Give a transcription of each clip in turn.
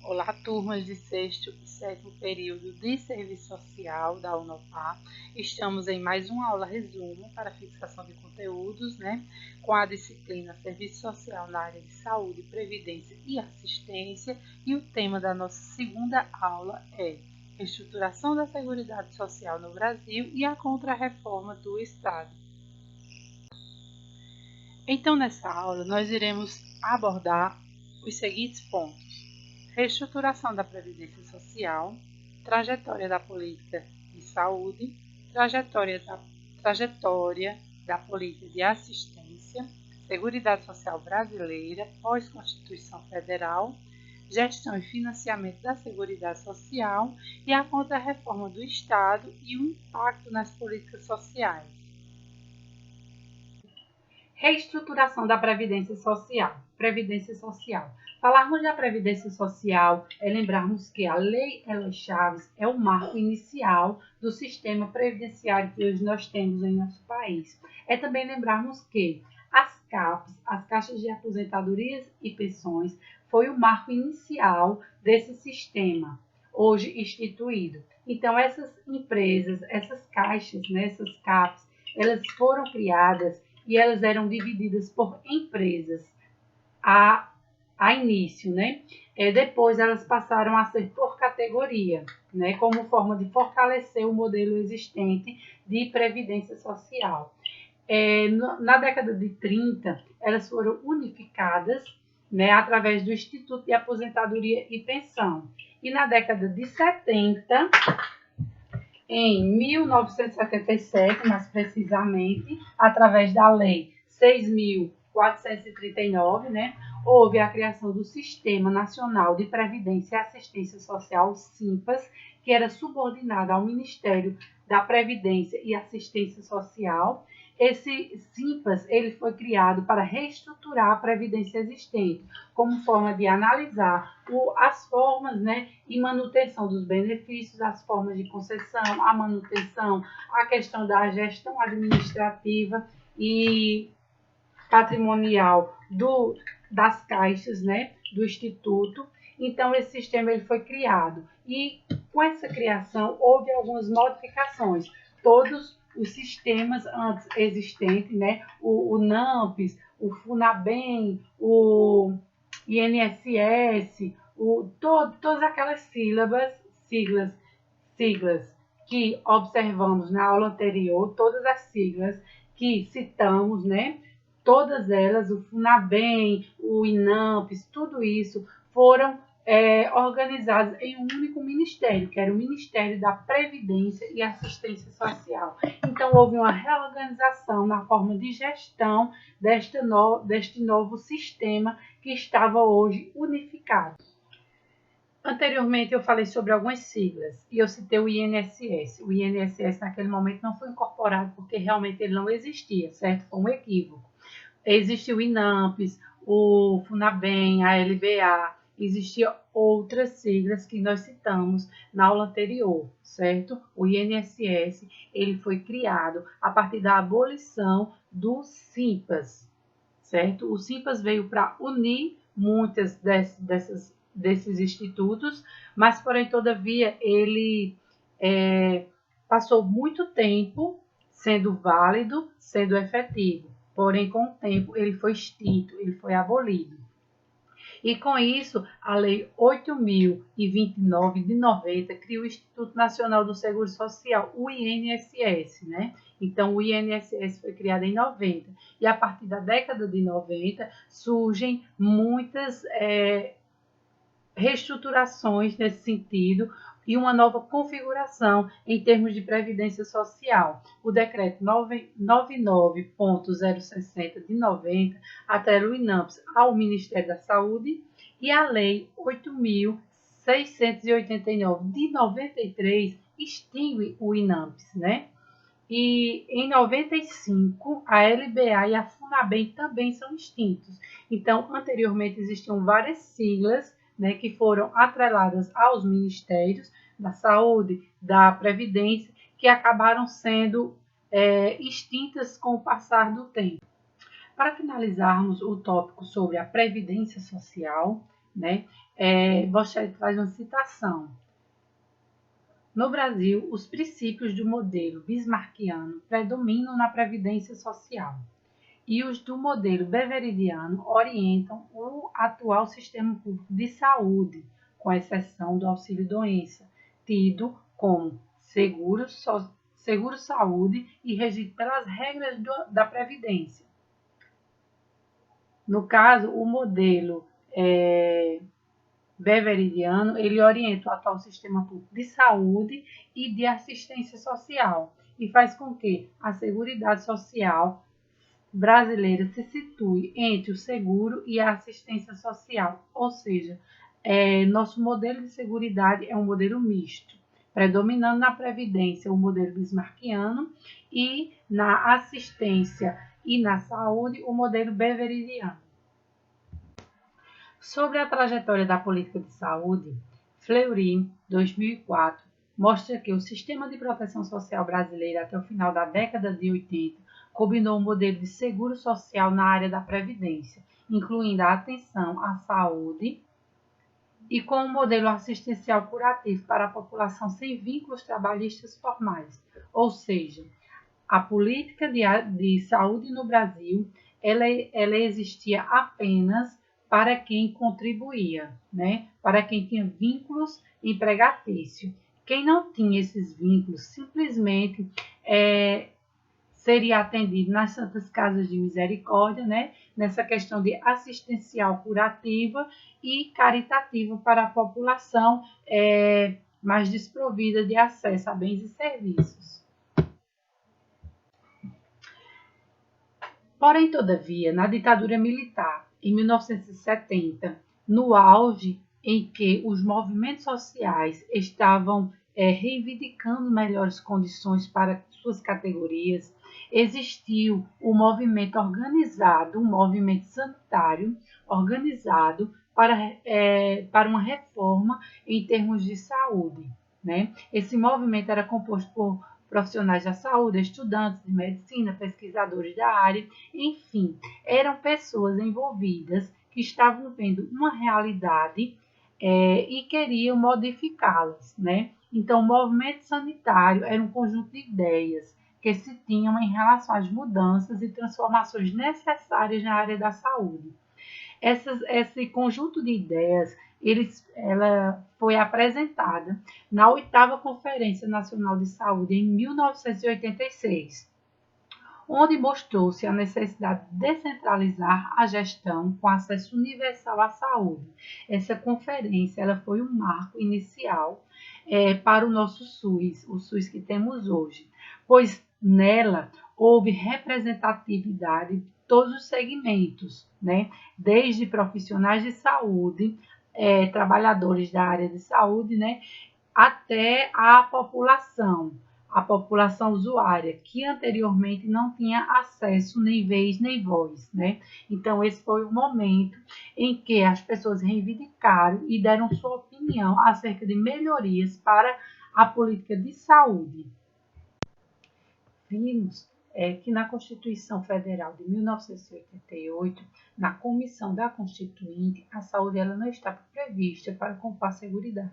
Olá, turmas de sexto e sétimo período de Serviço Social da Unopar. Estamos em mais uma aula resumo para fixação de conteúdos, com a disciplina Serviço Social na área de Saúde, Previdência e Assistência. E o tema da nossa segunda aula é Reestruturação da Seguridade Social no Brasil e a Contra-Reforma do Estado. Então, nessa aula, nós iremos abordar os seguintes pontos: reestruturação da Previdência Social, trajetória da política de saúde, trajetória da política de assistência, Seguridade Social brasileira, pós-Constituição Federal, gestão e financiamento da Seguridade Social e a Contra-Reforma do Estado e o impacto nas políticas sociais. Reestruturação da Previdência Social. Previdência Social. Falarmos da Previdência Social é lembrarmos que a Lei Eloy Chaves é o marco inicial do sistema previdenciário que hoje nós temos em nosso país. É também lembrarmos que as CAPs, as Caixas de Aposentadorias e Pensões, foi o marco inicial desse sistema, hoje instituído. Então, essas empresas, essas caixas, essas CAPs, elas foram criadas e elas eram divididas por empresas a início, Depois elas passaram a ser por categoria, como forma de fortalecer o modelo existente de previdência social. Na década de 30, elas foram unificadas, através do Instituto de Aposentadoria e Pensão. E na década de 70, em 1977, mais precisamente, através da Lei 6.439, houve a criação do Sistema Nacional de Previdência e Assistência Social, o SINPAS, que era subordinado ao Ministério da Previdência e Assistência Social. Esse SINPAS ele foi criado para reestruturar a previdência existente, como forma de analisar as formas e manutenção dos benefícios, as formas de concessão, a manutenção, a questão da gestão administrativa e patrimonial das caixas, do Instituto. Então, esse sistema ele foi criado e, com essa criação, houve algumas modificações. Todos os sistemas antes existentes, o NAMPS, o FUNABEM, o INSS, todas aquelas siglas que observamos na aula anterior, todas as siglas que citamos, todas elas, o FUNABEM, o INAMPS, tudo isso foram organizados em um único ministério, que era o Ministério da Previdência e Assistência Social. Então, houve uma reorganização na forma de gestão deste novo sistema que estava hoje unificado. Anteriormente, eu falei sobre algumas siglas e eu citei o INSS. O INSS, naquele momento, não foi incorporado porque realmente ele não existia, certo? Foi um equívoco. Existiu o INAMPS, o FUNABEM, a LBA, existiam outras siglas que nós citamos na aula anterior, certo? O INSS ele foi criado a partir da abolição do SINPAS, certo? O SINPAS veio para unir muitas desses institutos, mas, porém, todavia, ele passou muito tempo sendo válido, sendo efetivo. Porém, com o tempo, ele foi extinto, ele foi abolido. E, com isso, a Lei 8.029 de 90 criou o Instituto Nacional do Seguro Social, o INSS, Então, o INSS foi criado em 90. E, a partir da década de 90, surgem muitas reestruturações nesse sentido e uma nova configuração em termos de previdência social. O decreto 99.060 de 90 atrela o INAMPS ao Ministério da Saúde e a Lei 8.689 de 93 extingue o INAMPS, E em 95, a LBA e a FUNABEM também são extintos. Então, anteriormente existiam várias siglas que foram atreladas aos ministérios da saúde, da previdência, que acabaram sendo extintas com o passar do tempo. Para finalizarmos o tópico sobre a previdência social, Boschet faz uma citação. No Brasil, os princípios do modelo bismarckiano predominam na previdência social e os do modelo beveridiano orientam o atual sistema público de saúde, com exceção do auxílio-doença, tido como seguro-saúde e regido pelas regras da Previdência. No caso, o modelo beveridiano, ele orienta o atual sistema público de saúde e de assistência social e faz com que a Seguridade Social brasileira se situe entre o seguro e a assistência social, ou seja, nosso modelo de seguridade é um modelo misto, predominando na previdência o modelo bismarckiano e na assistência e na saúde o modelo beveridiano. Sobre a trajetória da política de saúde, Fleury, 2004, mostra que o sistema de proteção social brasileiro até o final da década de 80 combinou um modelo de seguro social na área da previdência, incluindo a atenção à saúde e com um modelo assistencial curativo para a população sem vínculos trabalhistas formais. Ou seja, a política de saúde no Brasil, ela existia apenas para quem contribuía, né? Para quem tinha vínculos empregatícios. Quem não tinha esses vínculos simplesmente seria atendido nas Santas Casas de Misericórdia, né? Nessa questão de assistencial curativa e caritativa para a população mais desprovida de acesso a bens e serviços. Porém, todavia, na ditadura militar, em 1970, no auge em que os movimentos sociais estavam reivindicando melhores condições para suas categorias, existiu um movimento organizado, um movimento sanitário organizado para uma reforma em termos de saúde, né? Esse movimento era composto por profissionais da saúde, estudantes de medicina, pesquisadores da área, enfim, eram pessoas envolvidas que estavam vendo uma realidade e queriam modificá-las, né? Então, o movimento sanitário era um conjunto de ideias que se tinham em relação às mudanças e transformações necessárias na área da saúde. Esse conjunto de ideias ela foi apresentada na 8ª Conferência Nacional de Saúde em 1986, onde mostrou-se a necessidade de descentralizar a gestão com acesso universal à saúde. Essa conferência ela foi um marco inicial para o nosso SUS, o SUS que temos hoje, pois nela houve representatividade de todos os segmentos, né? Desde profissionais de saúde, trabalhadores da área de saúde, né? Até a população usuária, que anteriormente não tinha acesso nem vez nem voz, né? Então, esse foi o momento em que as pessoas reivindicaram e deram sua opinião acerca de melhorias para a política de saúde. Vimos que na Constituição Federal de 1988, na Comissão da Constituinte, a saúde ela não estava prevista para compor a Seguridade.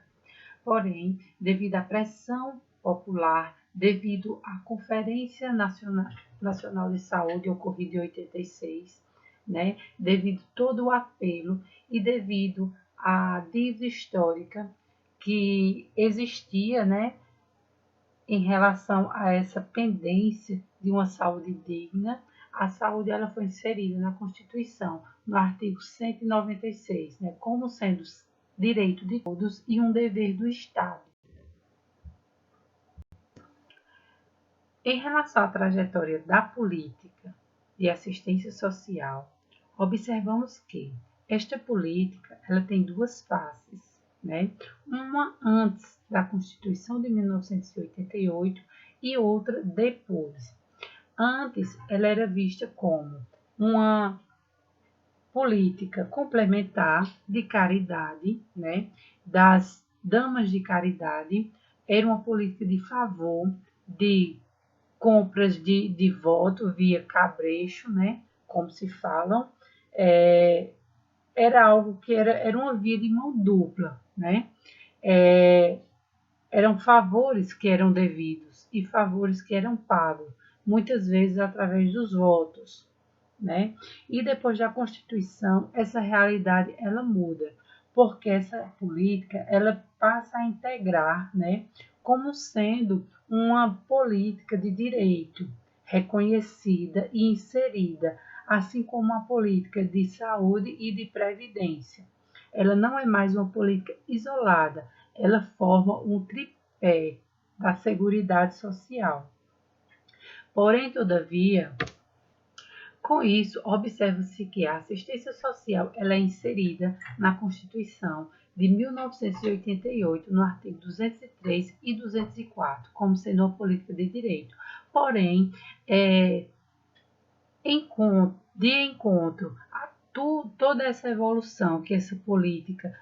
Porém, devido à pressão popular, devido à Conferência Nacional de Saúde ocorrida em 86, né, devido todo o apelo e devido à dívida histórica que existia, né, em relação a essa pendência de uma saúde digna, a saúde ela foi inserida na Constituição, no artigo 196, né, como sendo direito de todos e um dever do Estado. Em relação à trajetória da política de assistência social, observamos que esta política ela tem duas faces, né? Uma antes da Constituição de 1988 e outra depois. Antes, ela era vista como uma política complementar de caridade, né? Das damas de caridade, era uma política de favor de compras de voto via cabresto, né? Como se falam, era algo que era uma via de mão dupla, né? Eram favores que eram devidos e favores que eram pagos, muitas vezes através dos votos, né? E depois da Constituição, essa realidade ela muda, porque essa política ela passa a integrar, né, como sendo uma política de direito reconhecida e inserida, assim como a política de saúde e de previdência. Ela não é mais uma política isolada, ela forma um tripé da Seguridade Social. Porém, todavia, com isso, observa-se que a assistência social ela é inserida na Constituição de 1988, no artigo 203 e 204, como sendo uma política de direito. Porém, de encontro a toda essa evolução que essa política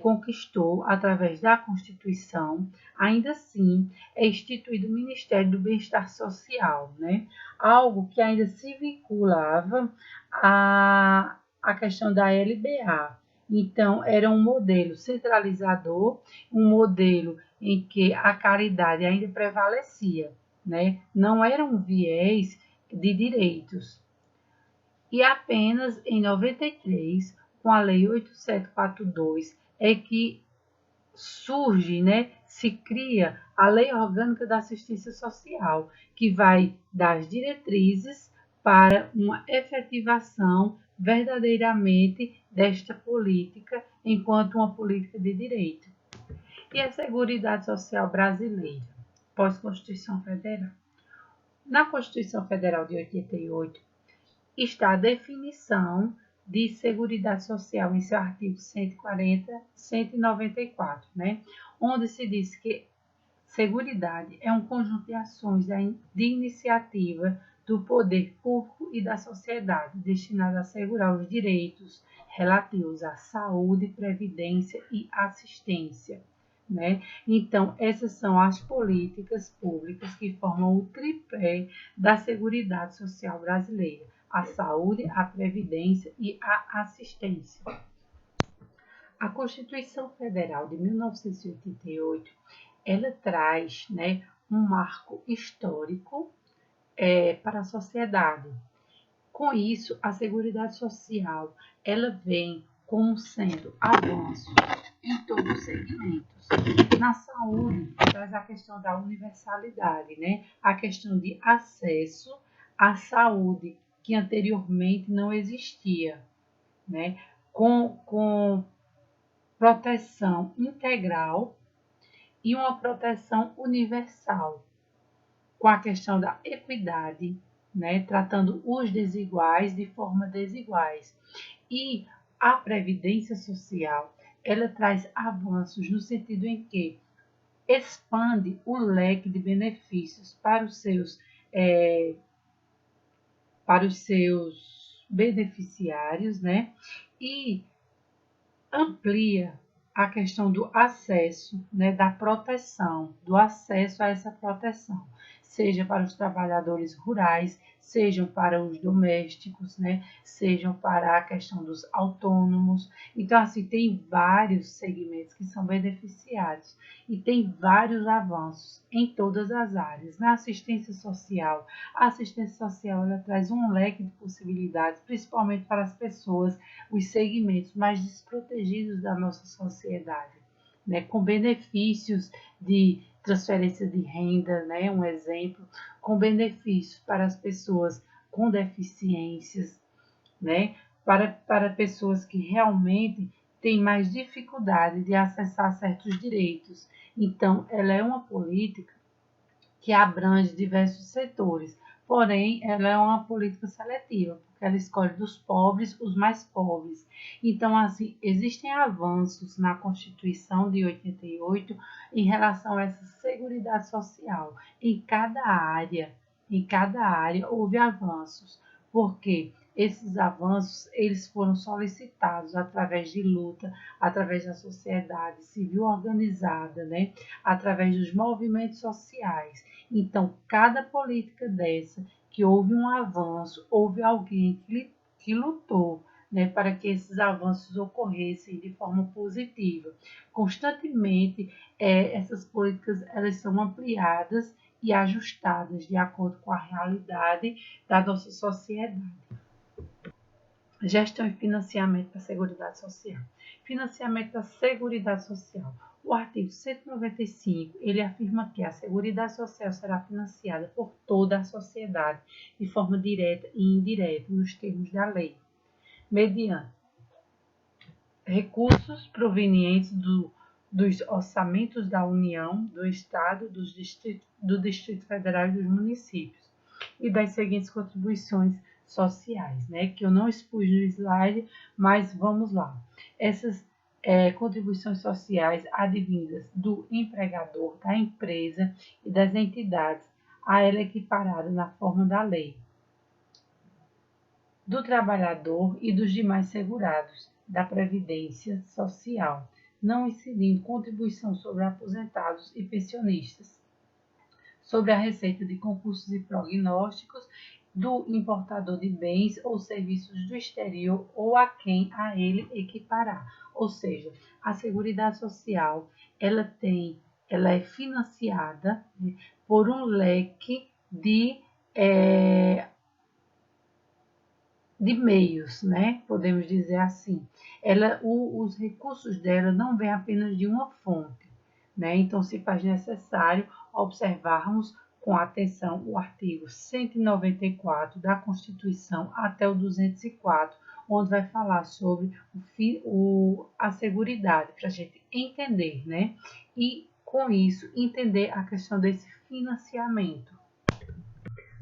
conquistou através da Constituição, ainda assim é instituído o Ministério do Bem-Estar Social, né? Algo que ainda se vinculava à questão da LBA. Então, era um modelo centralizador, um modelo em que a caridade ainda prevalecia, né? Não era um viés de direitos. E apenas em 93, com a Lei 8742, é que surge, né, se cria a Lei Orgânica da Assistência Social, que vai dar as diretrizes para uma efetivação verdadeiramente desta política enquanto uma política de direito. E a Seguridade Social brasileira, pós-Constituição Federal. Na Constituição Federal de 88, está a definição de Seguridade Social em seu artigo 140, 194, né? Onde se diz que Seguridade é um conjunto de ações de iniciativa do poder público e da sociedade, destinado a assegurar os direitos relativos à saúde, previdência e assistência. Né? Então, essas são as políticas públicas que formam o tripé da Seguridade Social brasileira: a saúde, a previdência e a assistência. A Constituição Federal de 1988, ela traz, né, um marco histórico para a sociedade. Com isso, a Seguridade Social ela vem como sendo avanço em todos os segmentos. Na saúde, traz a questão da universalidade, né? A questão de acesso à saúde que anteriormente não existia, né? Com proteção integral e uma proteção universal, com a questão da equidade, né? Tratando os desiguais de forma desiguais. E a previdência social, ela traz avanços no sentido em que expande o leque de benefícios para os seus beneficiários, né? E amplia a questão do acesso, né, da proteção, do acesso a essa proteção, seja para os trabalhadores rurais, sejam para os domésticos, né, sejam para a questão dos autônomos. Então, assim, tem vários segmentos que são beneficiados e tem vários avanços em todas as áreas. Na assistência social, a assistência social ela traz um leque de possibilidades, principalmente para as pessoas, os segmentos mais desprotegidos da nossa sociedade, né, com benefícios de transferência de renda, né, um exemplo, com benefícios para as pessoas com deficiências, né, para pessoas que realmente têm mais dificuldade de acessar certos direitos. Então, ela é uma política que abrange diversos setores, porém, ela é uma política seletiva, porque ela escolhe dos pobres os mais pobres. Então, assim, existem avanços na Constituição de 88 em relação a essa seguridade social. Em cada área houve avanços, porque esses avanços eles foram solicitados através de luta, através da sociedade civil organizada, né? Através dos movimentos sociais. Então, cada política dessa, que houve um avanço, houve alguém que lutou, né, para que esses avanços ocorressem de forma positiva. Constantemente, essas políticas elas são ampliadas e ajustadas de acordo com a realidade da nossa sociedade. Gestão e financiamento da Seguridade Social. Financiamento da Seguridade Social. O artigo 195, ele afirma que a Seguridade Social será financiada por toda a sociedade, de forma direta e indireta, nos termos da lei, mediante recursos provenientes dos orçamentos da União, do Estado, do Distrito Federal e dos municípios, e das seguintes contribuições sociais, né, que eu não expus no slide, mas vamos lá. Essas contribuições sociais advindas do empregador, da empresa e das entidades, a ela equiparada na forma da lei, do trabalhador e dos demais segurados da Previdência Social, não incidindo contribuição sobre aposentados e pensionistas, sobre a receita de concursos e prognósticos do importador de bens ou serviços do exterior ou a quem a ele equiparar. Ou seja, a Seguridade Social, ela é financiada por um leque de meios, né? Podemos dizer assim. Os recursos dela não vêm apenas de uma fonte, né? Então, se faz necessário observarmos com atenção o artigo 194 da Constituição até o 204, onde vai falar sobre a seguridade, para a gente entender, né? E, com isso, entender a questão desse financiamento.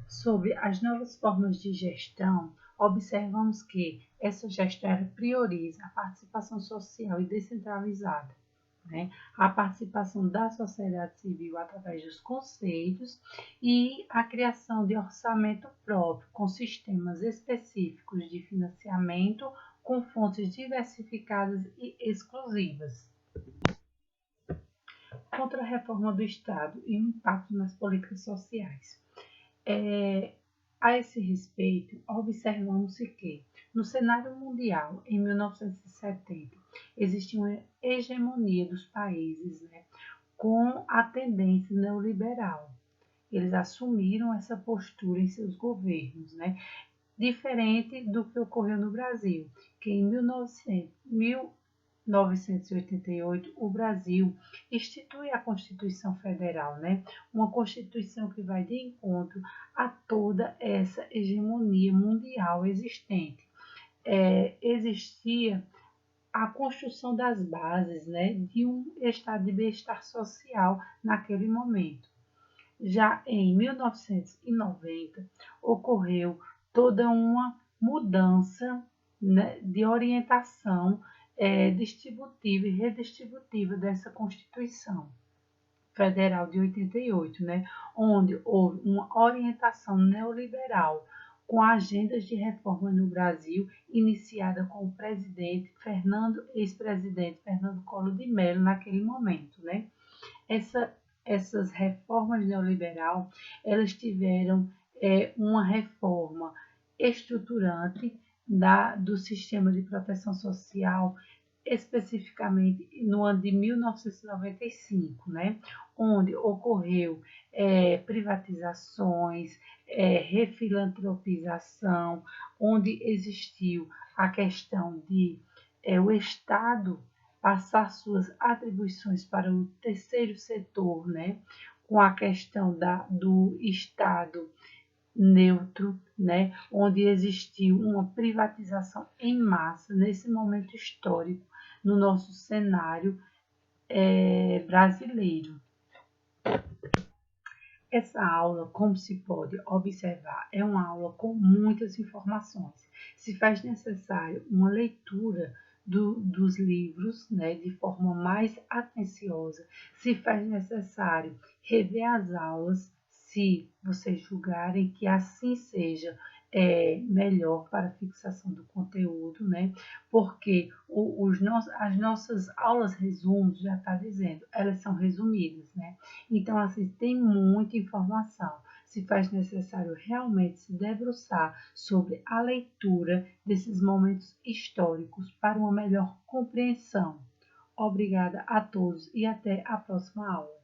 Sobre as novas formas de gestão, observamos que essa gestão prioriza a participação social e descentralizada, né? A participação da sociedade civil através dos conselhos e a criação de orçamento próprio com sistemas específicos de financiamento com fontes diversificadas e exclusivas. Contra a reforma do Estado e o impacto nas políticas sociais. A esse respeito, observamos-se que, no cenário mundial, em 1970, existia uma hegemonia dos países, né, com a tendência neoliberal. Eles assumiram essa postura em seus governos, né, diferente do que ocorreu no Brasil, que em 1988, o Brasil institui a Constituição Federal, né? Uma Constituição que vai de encontro a toda essa hegemonia mundial existente. Existia a construção das bases, né, de um estado de bem-estar social naquele momento. Já em 1990, ocorreu toda uma mudança, né, de orientação distributiva e redistributiva dessa Constituição Federal de 88, né, onde houve uma orientação neoliberal com agendas de reforma no Brasil, iniciada com o ex-presidente Fernando Collor de Mello naquele momento, né. Essas reformas neoliberais, elas tiveram uma reforma estruturante do sistema de proteção social, especificamente no ano de 1995, né, onde ocorreu privatizações, refilantropização, onde existiu a questão de o Estado passar suas atribuições para o terceiro setor, né, com a questão do Estado neutro, né, onde existiu uma privatização em massa nesse momento histórico no nosso cenário brasileiro. Essa aula, como se pode observar, é uma aula com muitas informações. Se faz necessário uma leitura dos livros, né, de forma mais atenciosa, se faz necessário rever as aulas, se vocês julgarem que assim seja melhor para a fixação do conteúdo, né? Porque as nossas aulas resumos, já está dizendo, elas são resumidas, né? Então, assim, tem muita informação. se faz necessário realmente se debruçar sobre a leitura desses momentos históricos para uma melhor compreensão. Obrigada a todos e até a próxima aula.